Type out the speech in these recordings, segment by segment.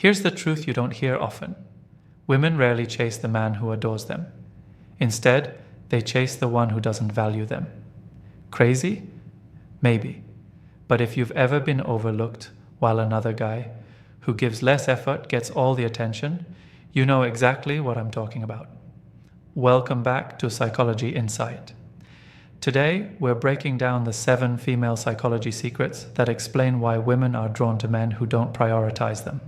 Here's the truth you don't hear often. Women rarely chase the man who adores them. Instead, they chase the one who doesn't value them. Crazy? Maybe. But if you've ever been overlooked while another guy who gives less effort gets all the attention, you know exactly what I'm talking about. Welcome back to Psychology Insight. Today, we're breaking down the 7 female psychology secrets that explain why women are drawn to men who don't prioritize them.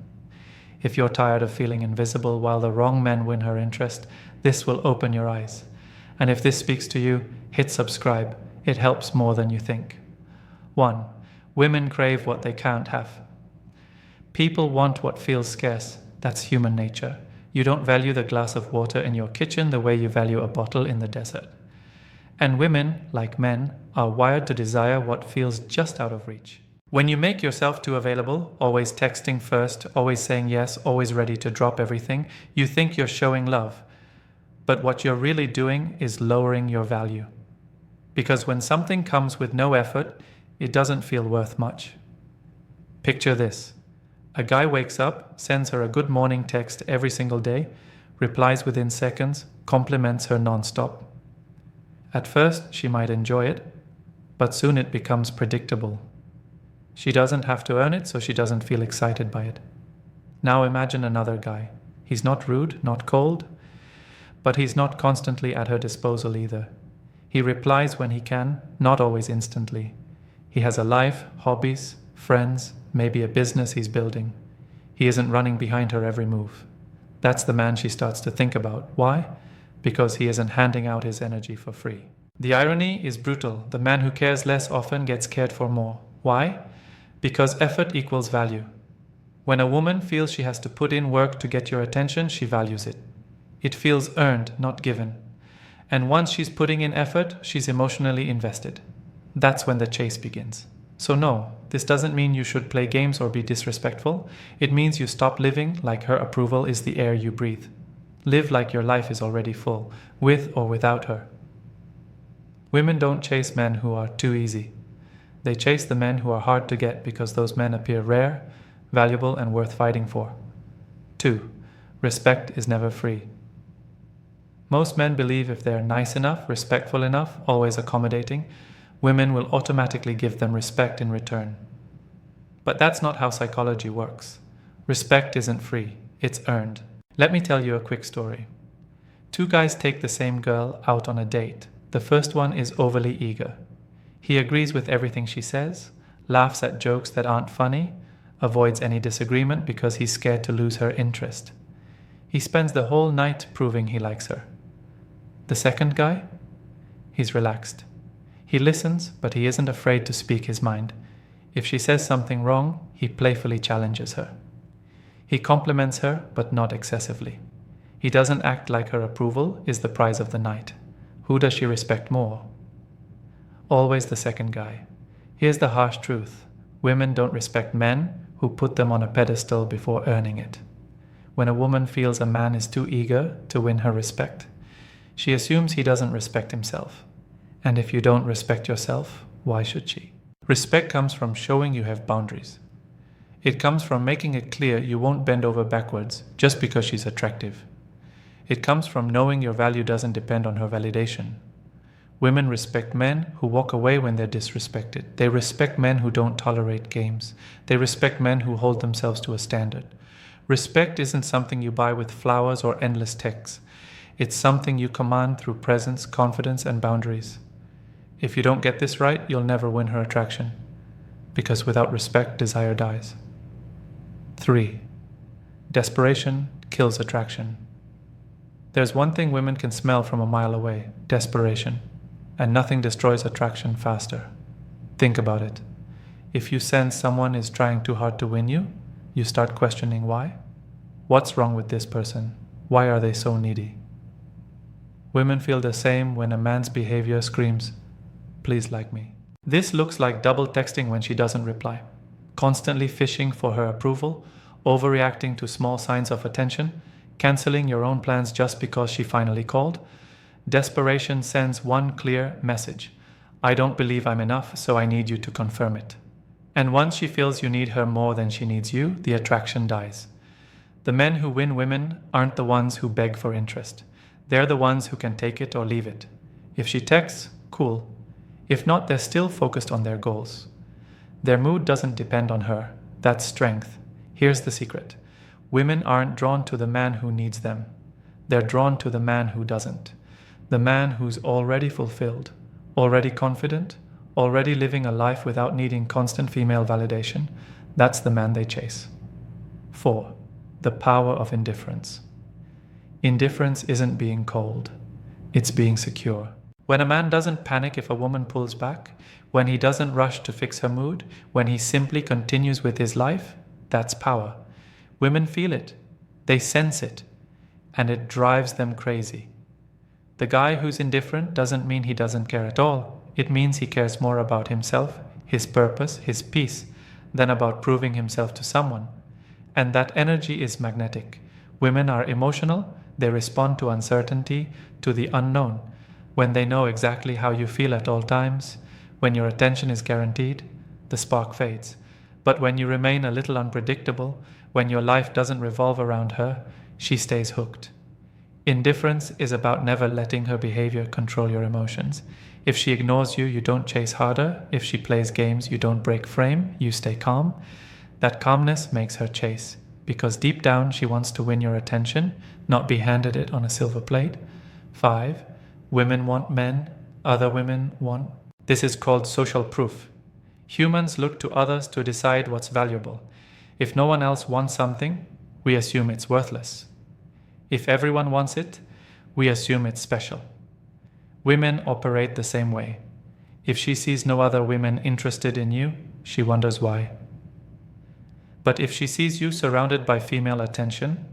If you're tired of feeling invisible while the wrong men win her interest, this will open your eyes. And if this speaks to you, hit subscribe. It helps more than you think. 1. Women crave what they can't have. People want what feels scarce. That's human nature. You don't value the glass of water in your kitchen the way you value a bottle in the desert. And women, like men, are wired to desire what feels just out of reach. When you make yourself too available, always texting first, always saying yes, always ready to drop everything, you think you're showing love. But what you're really doing is lowering your value. Because when something comes with no effort, it doesn't feel worth much. Picture this. A guy wakes up, sends her a good morning text every single day, replies within seconds, compliments her non-stop. At first, she might enjoy it, but soon it becomes predictable. She doesn't have to earn it, so she doesn't feel excited by it. Now imagine another guy. He's not rude, not cold, but he's not constantly at her disposal either. He replies when he can, not always instantly. He has a life, hobbies, friends, maybe a business he's building. He isn't running behind her every move. That's the man she starts to think about. Why? Because he isn't handing out his energy for free. The irony is brutal. The man who cares less often gets cared for more. Why? Because effort equals value. When a woman feels she has to put in work to get your attention, she values it. It feels earned, not given. And once she's putting in effort, she's emotionally invested. That's when the chase begins. So no, this doesn't mean you should play games or be disrespectful. It means you stop living like her approval is the air you breathe. Live like your life is already full, with or without her. Women don't chase men who are too easy. They chase the men who are hard to get because those men appear rare, valuable, and worth fighting for. 2. Respect is never free. Most men believe if they're nice enough, respectful enough, always accommodating, women will automatically give them respect in return. But that's not how psychology works. Respect isn't free, it's earned. Let me tell you a quick story. 2 guys take the same girl out on a date. The first one is overly eager. He agrees with everything she says, laughs at jokes that aren't funny, avoids any disagreement because he's scared to lose her interest. He spends the whole night proving he likes her. The second guy? He's relaxed. He listens, but he isn't afraid to speak his mind. If she says something wrong, he playfully challenges her. He compliments her, but not excessively. He doesn't act like her approval is the prize of the night. Who does she respect more? Always the second guy. Here's the harsh truth. Women don't respect men who put them on a pedestal before earning it. When a woman feels a man is too eager to win her respect, she assumes he doesn't respect himself. And if you don't respect yourself, why should she? Respect comes from showing you have boundaries. It comes from making it clear you won't bend over backwards just because she's attractive. It comes from knowing your value doesn't depend on her validation. Women respect men who walk away when they're disrespected. They respect men who don't tolerate games. They respect men who hold themselves to a standard. Respect isn't something you buy with flowers or endless texts. It's something you command through presence, confidence, and boundaries. If you don't get this right, you'll never win her attraction. Because without respect, desire dies. 3. Desperation kills attraction. There's one thing women can smell from a mile away: desperation. And nothing destroys attraction faster. Think about it. If you sense someone is trying too hard to win you, you start questioning why. What's wrong with this person? Why are they so needy? Women feel the same when a man's behavior screams, "Please like me." This looks like double texting when she doesn't reply, constantly fishing for her approval, overreacting to small signs of attention, canceling your own plans just because she finally called. Desperation sends one clear message: I don't believe I'm enough, so I need you to confirm it. And once she feels you need her more than she needs you, the attraction dies. The men who win women aren't the ones who beg for interest. They're the ones who can take it or leave it. If she texts, cool. If not, they're still focused on their goals. Their mood doesn't depend on her. That's strength. Here's the secret. Women aren't drawn to the man who needs them. They're drawn to the man who doesn't. The man who's already fulfilled, already confident, already living a life without needing constant female validation. That's the man they chase. 4. The power of indifference. Indifference isn't being cold. It's being secure. When a man doesn't panic if a woman pulls back, when he doesn't rush to fix her mood, when he simply continues with his life, that's power. Women feel it. They sense it. And it drives them crazy. The guy who's indifferent doesn't mean he doesn't care at all. It means he cares more about himself, his purpose, his peace, than about proving himself to someone. And that energy is magnetic. Women are emotional. They respond to uncertainty, to the unknown. When they know exactly how you feel at all times, when your attention is guaranteed, the spark fades. But when you remain a little unpredictable, when your life doesn't revolve around her, she stays hooked. Indifference is about never letting her behavior control your emotions. If she ignores you, you don't chase harder. If she plays games, you don't break frame, you stay calm. That calmness makes her chase, because deep down she wants to win your attention, not be handed it on a silver plate. 5. Women want men, other women want. This is called social proof. Humans look to others to decide what's valuable. If no one else wants something, we assume it's worthless. If everyone wants it, we assume it's special. Women operate the same way. If she sees no other women interested in you, she wonders why. But if she sees you surrounded by female attention,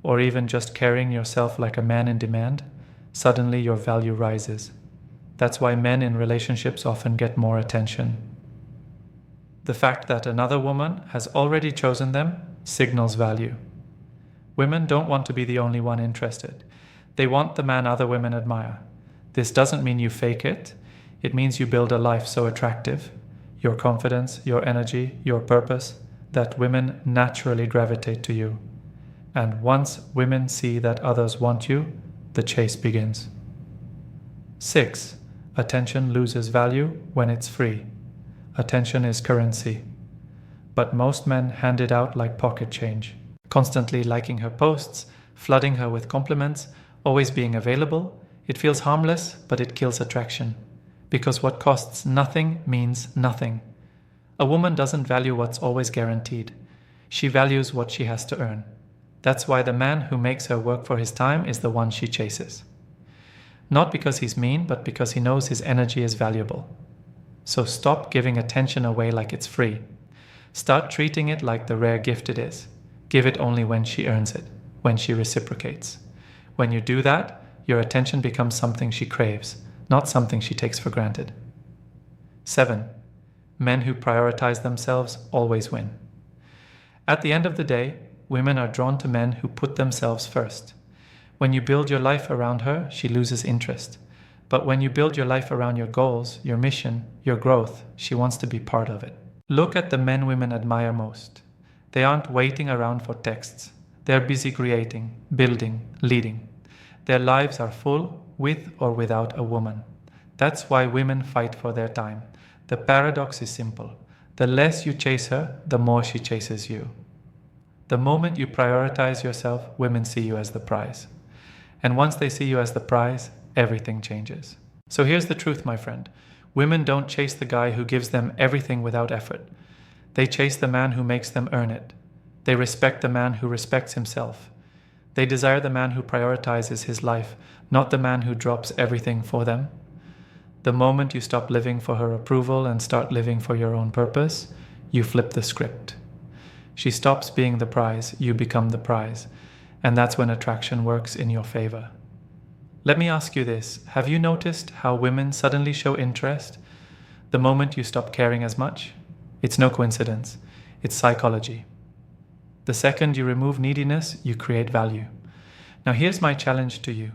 or even just carrying yourself like a man in demand, suddenly your value rises. That's why men in relationships often get more attention. The fact that another woman has already chosen them signals value. Women don't want to be the only one interested. They want the man other women admire. This doesn't mean you fake it. It means you build a life so attractive, your confidence, your energy, your purpose, that women naturally gravitate to you. And once women see that others want you, the chase begins. 6. Attention loses value when it's free. Attention is currency. But most men hand it out like pocket change, constantly liking her posts, flooding her with compliments, always being available. It feels harmless, but it kills attraction. Because what costs nothing means nothing. A woman doesn't value what's always guaranteed. She values what she has to earn. That's why the man who makes her work for his time is the one she chases. Not because he's mean, but because he knows his energy is valuable. So stop giving attention away like it's free. Start treating it like the rare gift it is. Give it only when she earns it, when she reciprocates. When you do that, your attention becomes something she craves, not something she takes for granted. 7. Men who prioritize themselves always win. At the end of the day, women are drawn to men who put themselves first. When you build your life around her, she loses interest. But when you build your life around your goals, your mission, your growth, she wants to be part of it. Look at the men women admire most. They aren't waiting around for texts. They're busy creating, building, leading. Their lives are full, with or without a woman. That's why women fight for their time. The paradox is simple. The less you chase her, the more she chases you. The moment you prioritize yourself, women see you as the prize. And once they see you as the prize, everything changes. So here's the truth, my friend. Women don't chase the guy who gives them everything without effort. They chase the man who makes them earn it. They respect the man who respects himself. They desire the man who prioritizes his life, not the man who drops everything for them. The moment you stop living for her approval and start living for your own purpose, you flip the script. She stops being the prize, you become the prize. And that's when attraction works in your favor. Let me ask you this. Have you noticed how women suddenly show interest the moment you stop caring as much? It's no coincidence. It's psychology. The second you remove neediness, you create value. Now here's my challenge to you.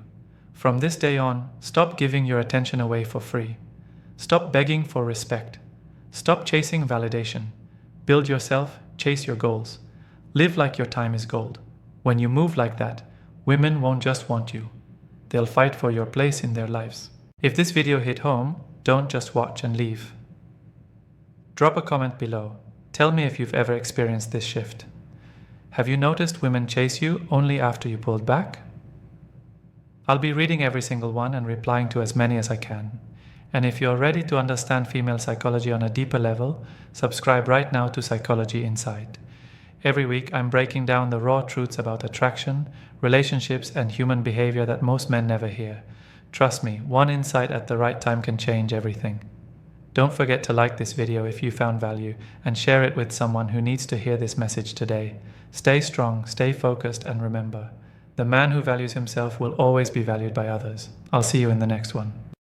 From this day on, stop giving your attention away for free. Stop begging for respect. Stop chasing validation. Build yourself, chase your goals. Live like your time is gold. When you move like that, women won't just want you. They'll fight for your place in their lives. If this video hit home, don't just watch and leave. Drop a comment below. Tell me if you've ever experienced this shift. Have you noticed women chase you only after you pulled back? I'll be reading every single one and replying to as many as I can. And if you're ready to understand female psychology on a deeper level, subscribe right now to Psychology Insight. Every week, I'm breaking down the raw truths about attraction, relationships, and human behavior that most men never hear. Trust me, one insight at the right time can change everything. Don't forget to like this video if you found value and share it with someone who needs to hear this message today. Stay strong, stay focused, and remember, the man who values himself will always be valued by others. I'll see you in the next one.